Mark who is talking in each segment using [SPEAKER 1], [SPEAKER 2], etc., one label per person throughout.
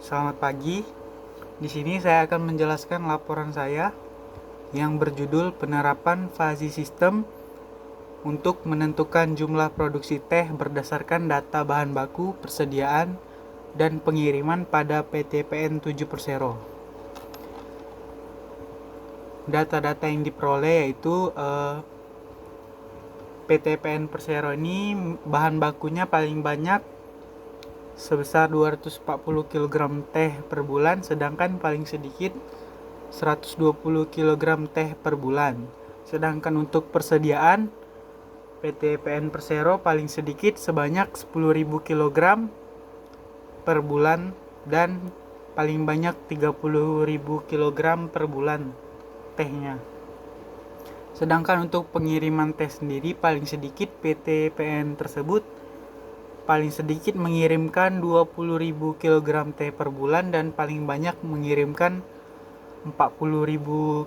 [SPEAKER 1] Selamat pagi. Di sini saya akan menjelaskan laporan saya yang berjudul Penerapan Fuzzy System untuk menentukan jumlah produksi teh berdasarkan data bahan baku, persediaan, dan pengiriman pada PT PN 7 Persero. Data-data yang diperoleh yaitu PT PN Persero ini bahan bakunya paling banyak sebesar 240 kg teh per bulan, sedangkan paling sedikit 120 kg teh per bulan. Sedangkan untuk persediaan PT PN Persero paling sedikit sebanyak 10.000 kg per bulan dan paling banyak 30.000 kg per bulan tehnya. Sedangkan untuk pengiriman teh sendiri paling sedikit PT PN tersebut paling sedikit mengirimkan 20.000 kg teh per bulan dan paling banyak mengirimkan 40.000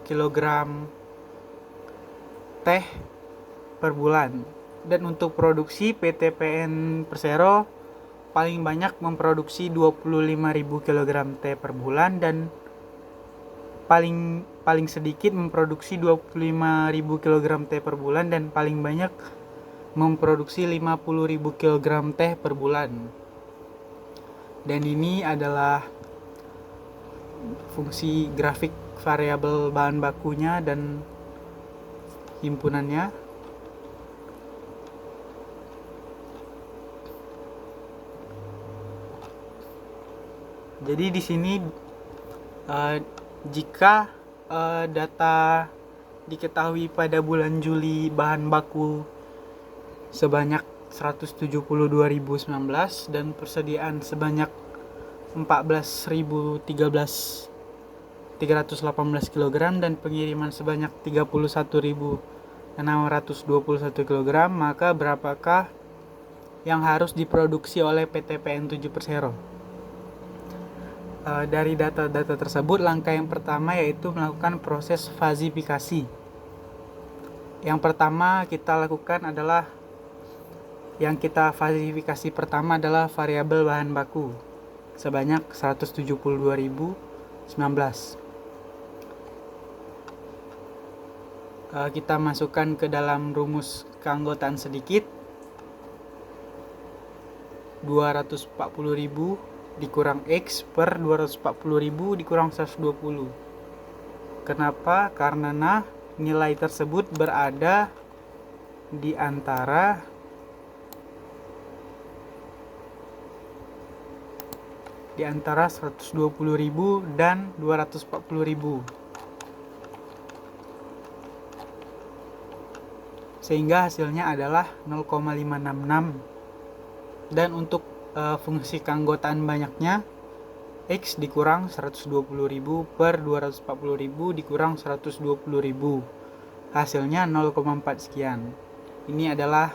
[SPEAKER 1] kg teh per bulan. Dan untuk produksi PT PN Persero paling banyak memproduksi 25.000 kg teh per bulan dan paling sedikit memproduksi 25.000 kg teh per bulan dan paling banyak memproduksi 50.000 kg teh per bulan. Dan ini adalah fungsi grafik variabel bahan bakunya dan himpunannya. Jadi di sini jika data diketahui pada bulan Juli bahan baku sebanyak 172.019 dan persediaan sebanyak 14.318 kg dan pengiriman sebanyak 31.621 kg, maka berapakah yang harus diproduksi oleh PT PN 7 Persero? Dari data-data tersebut, langkah yang pertama yaitu melakukan proses fazifikasi. Yang pertama kita lakukan adalah fazifikasi pertama adalah variabel bahan baku sebanyak 172.019. Kita masukkan ke dalam rumus keanggotaan sedikit 240.000 dikurang X per 240.000 dikurang 120. Kenapa? Karena nilai tersebut berada di antara di antara 120.000 dan 240.000. Sehingga hasilnya adalah 0,566. Dan untuk fungsi keanggotaan banyaknya X dikurang 120.000 per 240.000 dikurang 120.000. Hasilnya 0,4 sekian. Ini adalah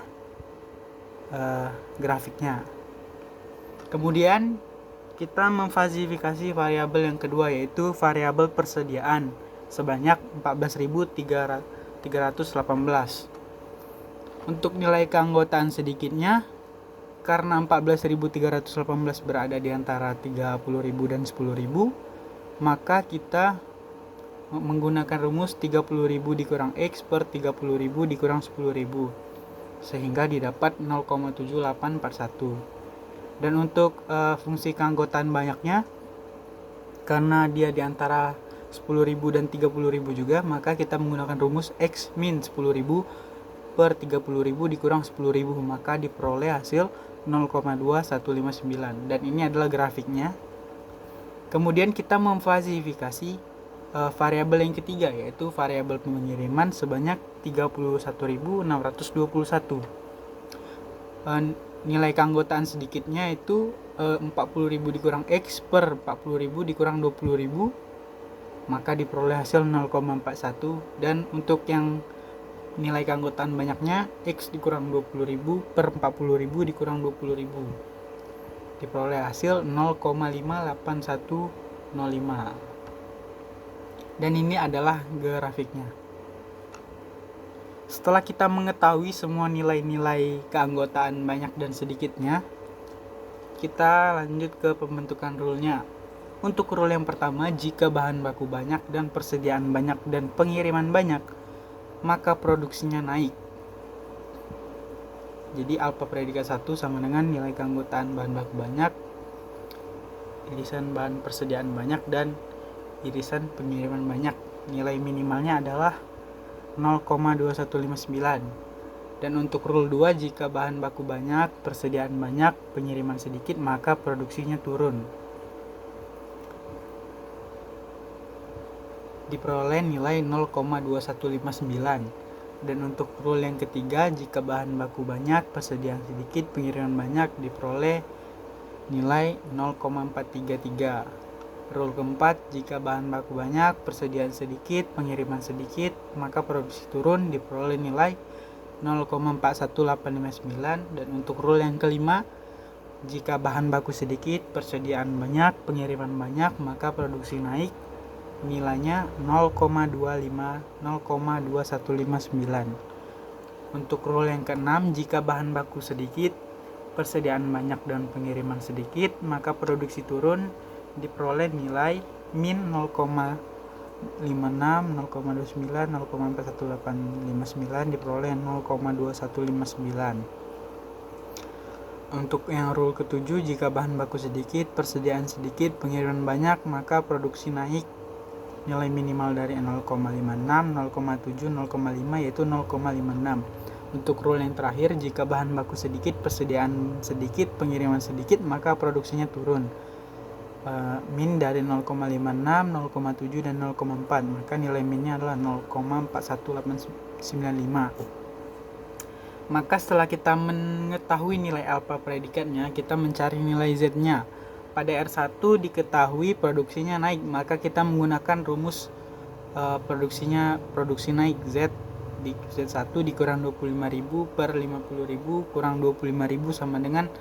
[SPEAKER 1] grafiknya. Kemudian kita memfazifikasi variabel yang kedua yaitu variabel persediaan sebanyak 14.318. Untuk nilai keanggotaan sedikitnya, karena 14.318 berada di antara 30.000 dan 10.000, maka kita menggunakan rumus 30.000 dikurang X per 30.000 dikurang 10.000, sehingga didapat 0,7841. Dan untuk fungsi keanggotaan banyaknya, karena dia di antara 10.000 dan 30.000 juga, maka kita menggunakan rumus X min 10.000 per 30.000 dikurang 10.000, maka diperoleh hasil 0,2159. Dan ini adalah grafiknya. Kemudian kita memfazifikasi variabel yang ketiga yaitu variabel pengiriman sebanyak 31.621. Nilai keanggotaan sedikitnya itu 40.000 dikurang X per 40.000 dikurang 20.000, maka diperoleh hasil 0,41. Dan untuk yang nilai keanggotaan banyaknya X dikurang 20.000 per 40.000 dikurang 20.000, diperoleh hasil 0,58105. Dan ini adalah grafiknya. Setelah kita mengetahui semua nilai-nilai keanggotaan banyak dan sedikitnya, kita lanjut ke pembentukan rule-nya. Untuk rule yang pertama, jika bahan baku banyak dan persediaan banyak dan pengiriman banyak, maka produksinya naik. Jadi alfa predikat 1 sama dengan nilai keanggotaan bahan baku banyak, irisan bahan persediaan banyak, dan irisan pengiriman banyak. Nilai minimalnya adalah 0,2159. Dan untuk rule 2, jika bahan baku banyak, persediaan banyak, pengiriman sedikit, maka produksinya turun. Diperoleh nilai 0,2159. Dan untuk rule yang ketiga, jika bahan baku banyak, persediaan sedikit, pengiriman banyak, diperoleh nilai 0,433. Rule keempat, jika bahan baku banyak, persediaan sedikit, pengiriman sedikit, maka produksi turun, diperoleh nilai 0,41859. Dan untuk rule yang kelima, jika bahan baku sedikit, persediaan banyak, pengiriman banyak, maka produksi naik, nilainya 0,2159. Untuk rule yang keenam, jika bahan baku sedikit, persediaan banyak dan pengiriman sedikit, maka produksi turun, diperoleh nilai min 0,56, 0,29, 0,41859, diperoleh 0,2159. Untuk yang rule ketujuh, jika bahan baku sedikit, persediaan sedikit, pengiriman banyak, maka produksi naik, nilai minimal dari 0,56, 0,7, 0,5 yaitu 0,56. Untuk rule yang terakhir, jika bahan baku sedikit, persediaan sedikit, pengiriman sedikit, maka produksinya turun, min dari 0,56, 0,7 dan 0,4, maka nilai minnya adalah 0,41895. Maka setelah kita mengetahui nilai alfa predikatnya, kita mencari nilai z-nya. Pada R1 diketahui produksinya naik, maka kita menggunakan rumus produksi naik Z. Z1 dikurang 25.000 per 50.000 kurang 25.000 sama dengan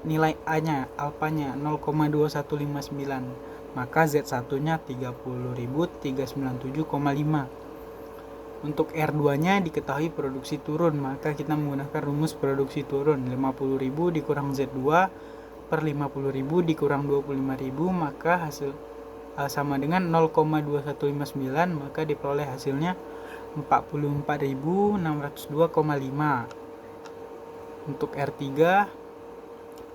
[SPEAKER 1] nilai A-nya, alfanya 0,2159. Maka Z1-nya 30.397,5. Untuk R2-nya diketahui produksi turun, maka kita menggunakan rumus produksi turun. 50.000 dikurang Z2 per 50.000 dikurang 25.000, maka hasil sama dengan 0,2159, maka diperoleh hasilnya 44.602,5. Untuk R3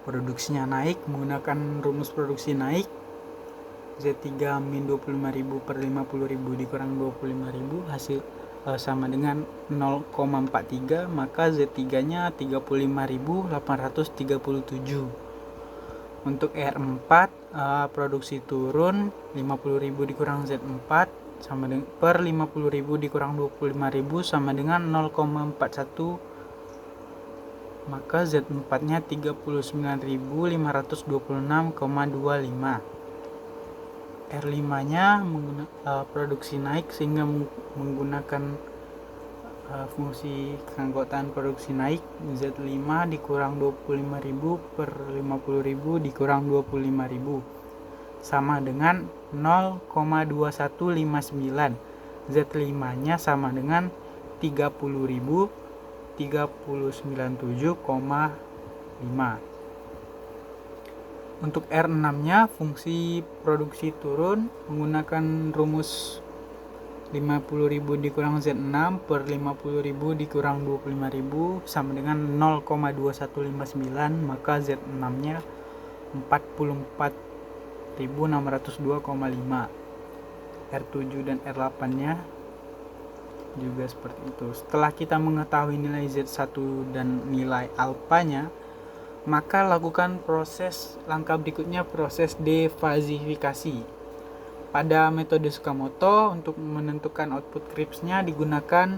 [SPEAKER 1] produksinya naik, menggunakan rumus produksi naik. Z3 min 25.000 per 50.000 dikurang 25.000 hasil sama dengan 0,43, maka Z3-nya 35.837. Untuk R4 produksi turun, 50.000 dikurang Z4 sama dengan per 50.000 dikurang 25.000 sama dengan 0,41, maka Z4-nya 39.526,25. R5-nya produksi naik sehingga menggunakan fungsi keanggotaan produksi naik. Z5 dikurang 25.000 per 50.000 dikurang 25.000 sama dengan 0,2159. Z5-nya sama dengan 30.397,5. Untuk R6-nya fungsi produksi turun, menggunakan rumus 50.000 dikurang Z6 per 50.000 dikurang 25.000 sama dengan 0,2159, maka Z6-nya 44.602,5. R7 dan R8-nya juga seperti itu. Setelah kita mengetahui nilai Z1 dan nilai alfanya, maka lakukan langkah berikutnya, proses defasifikasi. Pada metode Tsukamoto, untuk menentukan output Kripsnya digunakan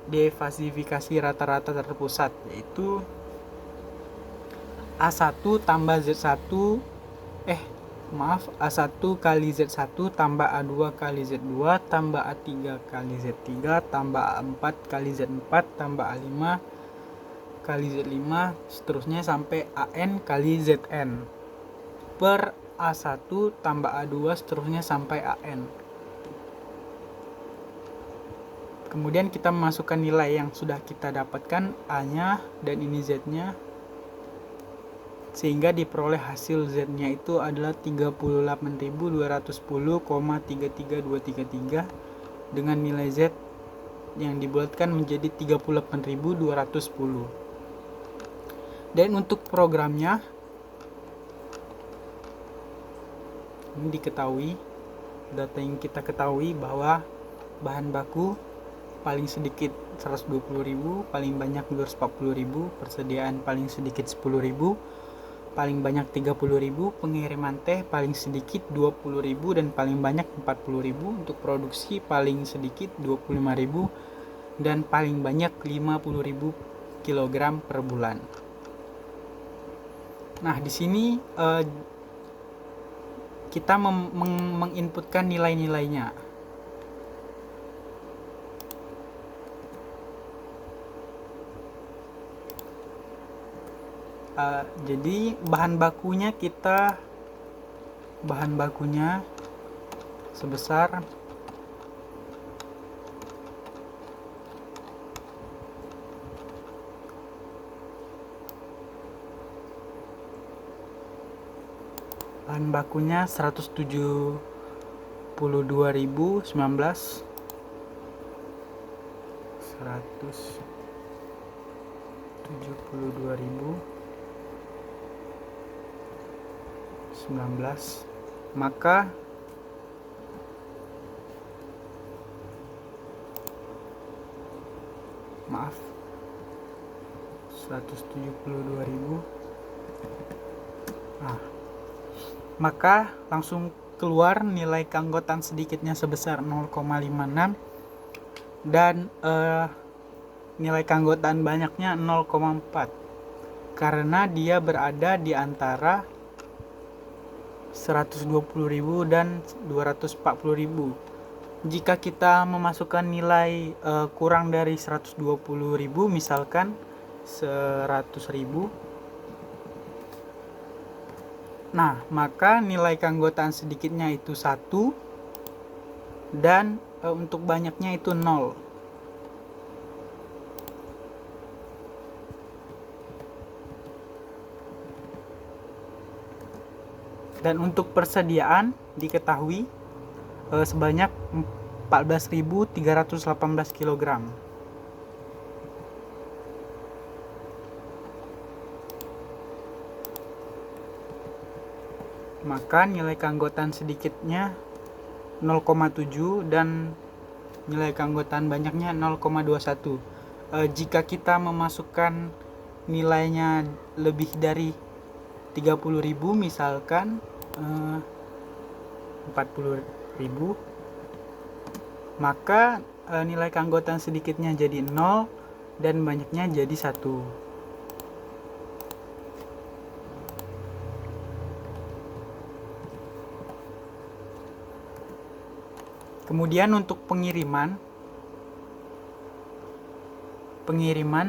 [SPEAKER 1] defasifikasi rata-rata terpusat, yaitu A1 tambah Z1 A1 kali Z1 tambah A2 kali Z2 tambah A3 kali Z3 tambah A4 kali Z4 tambah A5 kali Z5 seterusnya sampai AN kali ZN per A1 tambah A2 seterusnya sampai AN. Kemudian kita memasukkan nilai yang sudah kita dapatkan, A-nya dan ini Z-nya. sehingga diperoleh hasil Z-nya itu adalah 38.210,33233 dengan nilai Z yang dibulatkan menjadi 38.210. Dan untuk programnya ini diketahui, data yang kita ketahui bahwa bahan baku paling sedikit 120.000, paling banyak 240.000, persediaan paling sedikit 10.000, paling banyak 30.000, pengiriman teh paling sedikit 20.000 dan paling banyak 40.000, untuk produksi paling sedikit 25.000 dan paling banyak 50.000 kg per bulan. Nah, di sini kita menginputkan nilai-nilainya. Jadi bahan bakunya sebesar bahan bakunya 172.019 maka maaf 172.000. Maka langsung keluar nilai keanggotaan sedikitnya sebesar 0,56 dan nilai keanggotaan banyaknya 0,4 karena dia berada di antara 120.000 dan 240.000. Jika kita memasukkan nilai kurang dari 120.000, misalkan 100.000, nah maka nilai keanggotaan sedikitnya itu 1 dan untuk banyaknya itu 0. Dan untuk persediaan diketahui sebanyak 14.318 kg. Maka nilai keanggotaan sedikitnya 0,7 dan nilai keanggotaan banyaknya 0,21. Jika kita memasukkan nilainya lebih dari 30.000, misalkan 40.000, maka nilai keanggotaan sedikitnya jadi 0 dan banyaknya jadi 1. Kemudian untuk pengiriman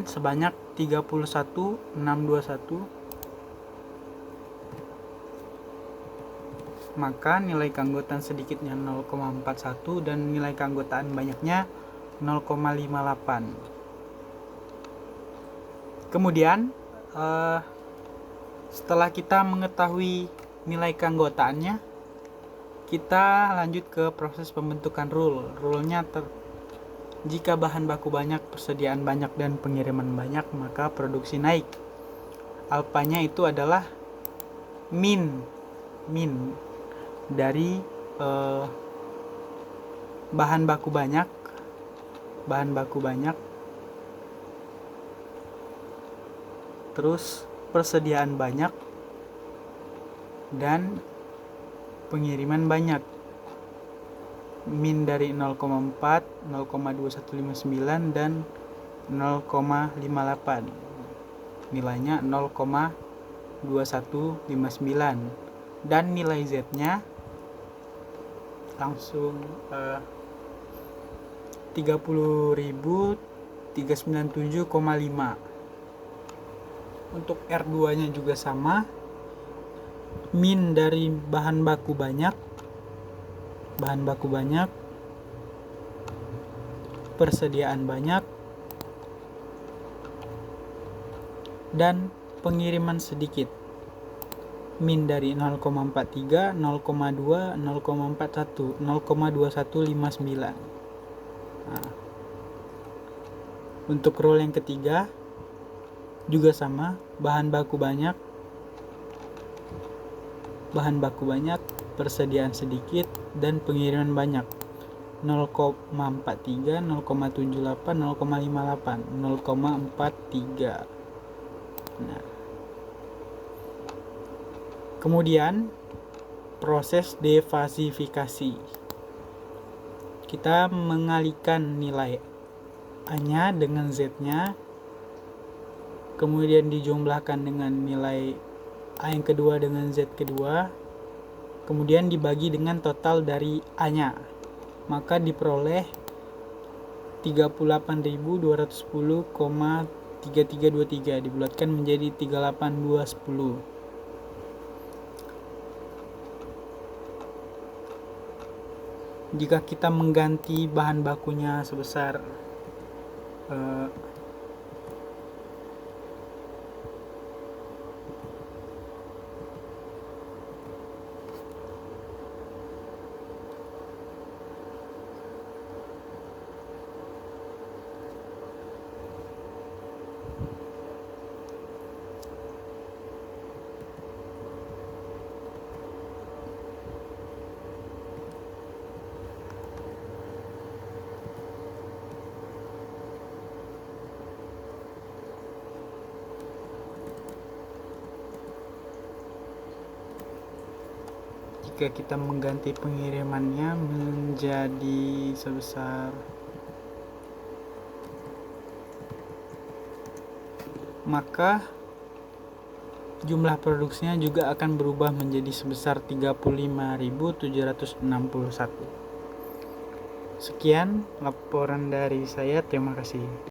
[SPEAKER 1] sebanyak 31.621, maka nilai keanggotaan sedikitnya 0,41 dan nilai keanggotaan banyaknya 0,58. Kemudian setelah kita mengetahui nilai keanggotaannya, kita lanjut ke proses pembentukan rule. Rule-nya jika bahan baku banyak, persediaan banyak, dan pengiriman banyak, maka produksi naik. Alpanya itu adalah min dari bahan baku banyak, terus persediaan banyak dan pengiriman banyak. Min dari 0,4, 0,2159 dan 0,58. Nilainya 0,2159 dan nilai Z-nya langsung 30.397,5. Untuk R2-nya juga sama. Min dari bahan baku banyak, persediaan banyak, dan pengiriman sedikit. min dari 0,43, 0,2, 0,41, 0,2159. Nah, untuk rule yang ketiga juga sama, bahan baku banyak, persediaan sedikit, dan pengiriman banyak. 0,43, 0,78, 0,58, 0,43. Nah, kemudian proses defasifikasi. Kita mengalihkan nilai A-nya dengan Z-nya, kemudian dijumlahkan dengan nilai A yang kedua dengan Z kedua, kemudian dibagi dengan total dari A-nya, maka diperoleh 38.210,3323 dibulatkan menjadi 38210. Jika kita mengganti bahan bakunya sebesar jika kita mengganti pengirimannya menjadi sebesar, maka jumlah produksinya juga akan berubah menjadi sebesar 35.761. Sekian laporan dari saya, terima kasih.